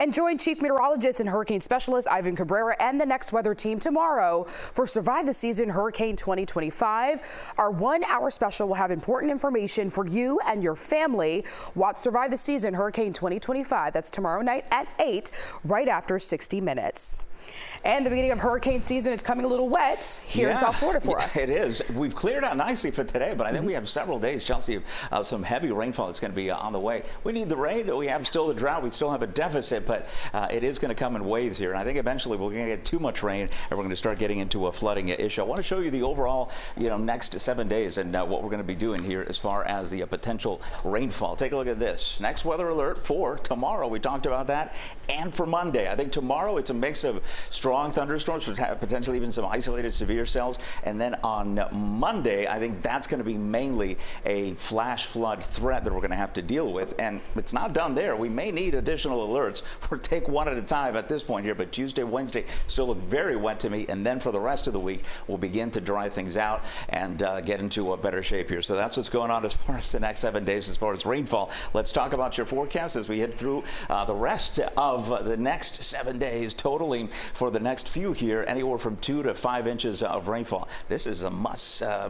And join Chief Meteorologist and Hurricane Specialist Ivan Cabrera and the Next Weather team tomorrow for Survive the Season Hurricane 2025. Our 1-hour special will have important information for you and your family. Watch Survive the Season Hurricane 2025. That's tomorrow night at 8, right after 60 Minutes. And the beginning of hurricane season is coming a little wet here in South Florida for us. It is. We've cleared out nicely for today, but I think we have several days, Chelsea, of some heavy rainfall that's going to be on the way. We need the rain. We have still the drought. We still have a deficit, but it is going to come in waves here. And I think eventually we're going to get too much rain and we're going to start getting into a flooding issue. I want to show you the overall, next 7 days and what we're going to be doing here as far as the potential rainfall. Take a look at this. Next weather alert for tomorrow. We talked about that. And for Monday. I think tomorrow it's a mix of strong thunderstorms, potentially even some isolated severe cells. And then on Monday, I think that's going to be mainly a flash flood threat that we're going to have to deal with. And it's not done there. We may need additional alerts. We'll take one at a time at this point here. But Tuesday, Wednesday still look very wet to me. And then for the rest of the week, we'll begin to dry things out and get into a better shape here. So that's what's going on as far as the next 7 days as far as rainfall. Let's talk about your forecast as we head through the rest of the next 7 days, totaling for the next few here anywhere from 2 to 5 inches of rainfall. This is the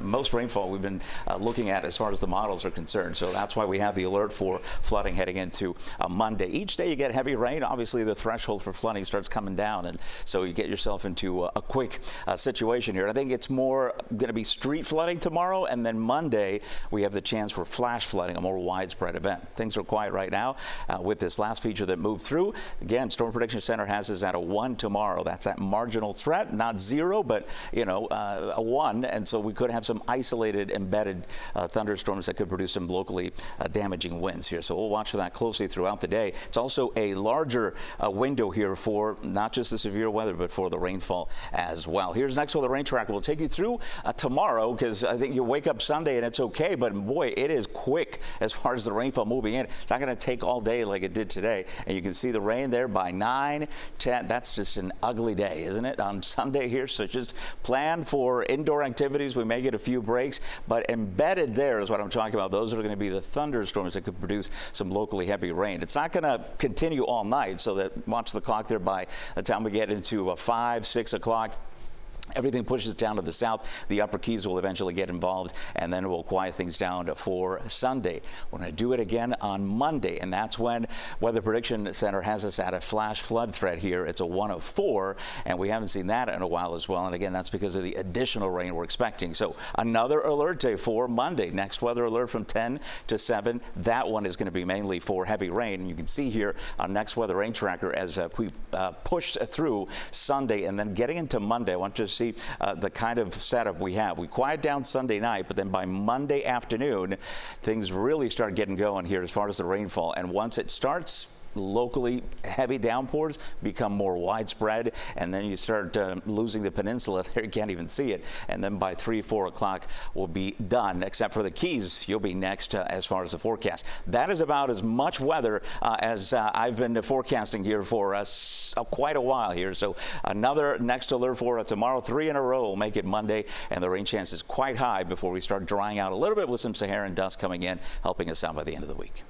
most rainfall we've been looking at as far as the models are concerned. So that's why we have the alert for flooding heading into Monday. Each day you get heavy rain, obviously the threshold for flooding starts coming down, and so you get yourself into a quick situation here. I think it's more going to be street flooding tomorrow, and then Monday we have the chance for flash flooding, a more widespread event. Things are quiet right now with this last feature that moved through. Again, Storm Prediction Center has us at a 1 tomorrow. That's that marginal threat, not 0, but a 1, and so we could have some isolated embedded thunderstorms that could produce some locally damaging winds here. So we'll watch for that closely throughout the day. It's also a larger window here for not just the severe weather, but for the rainfall as well. Here's next with the rain tracker. We'll take you through tomorrow, because I think you wake up Sunday and it's okay, but boy, it is quick as far as the rainfall moving in. It's not going to take all day like it did today, and you can see the rain there by 9, 10. That's just an ugly day, isn't it, on Sunday here? So just plan for indoor activities. We may get a few breaks, but embedded there is what I'm talking about. Those are going to be the thunderstorms that could produce some locally heavy rain. It's not going to continue all night, so that watch the clock there. By the time we get into 5, 6 o'clock, everything pushes down to the south. The upper Keys will eventually get involved, and then we'll quiet things down for Sunday. We're going to do it again on Monday, and that's when Weather Prediction Center has us at a flash flood threat here. It's a 1 of 4, and we haven't seen that in a while as well. And again, that's because of the additional rain we're expecting. So another alert day for Monday. Next weather alert from 10 to 7. That one is going to be mainly for heavy rain. And you can see here on Next Weather Rain Tracker as we push through Sunday and then getting into Monday. I want to see the kind of setup we have. We quiet down Sunday night, but then by Monday afternoon, things really start getting going here as far as the rainfall. And once it starts, locally heavy downpours become more widespread, and then you start losing the peninsula there. You can't even see it. And then by 3, 4 o'clock we'll be done, except for the Keys. You'll be next as far as the forecast. That is about as much weather as I've been forecasting here for us quite a while here. So another next alert for tomorrow. 3 in a row will make it Monday, and the rain chance is quite high before we start drying out a little bit with some Saharan dust coming in, helping us out by the end of the week.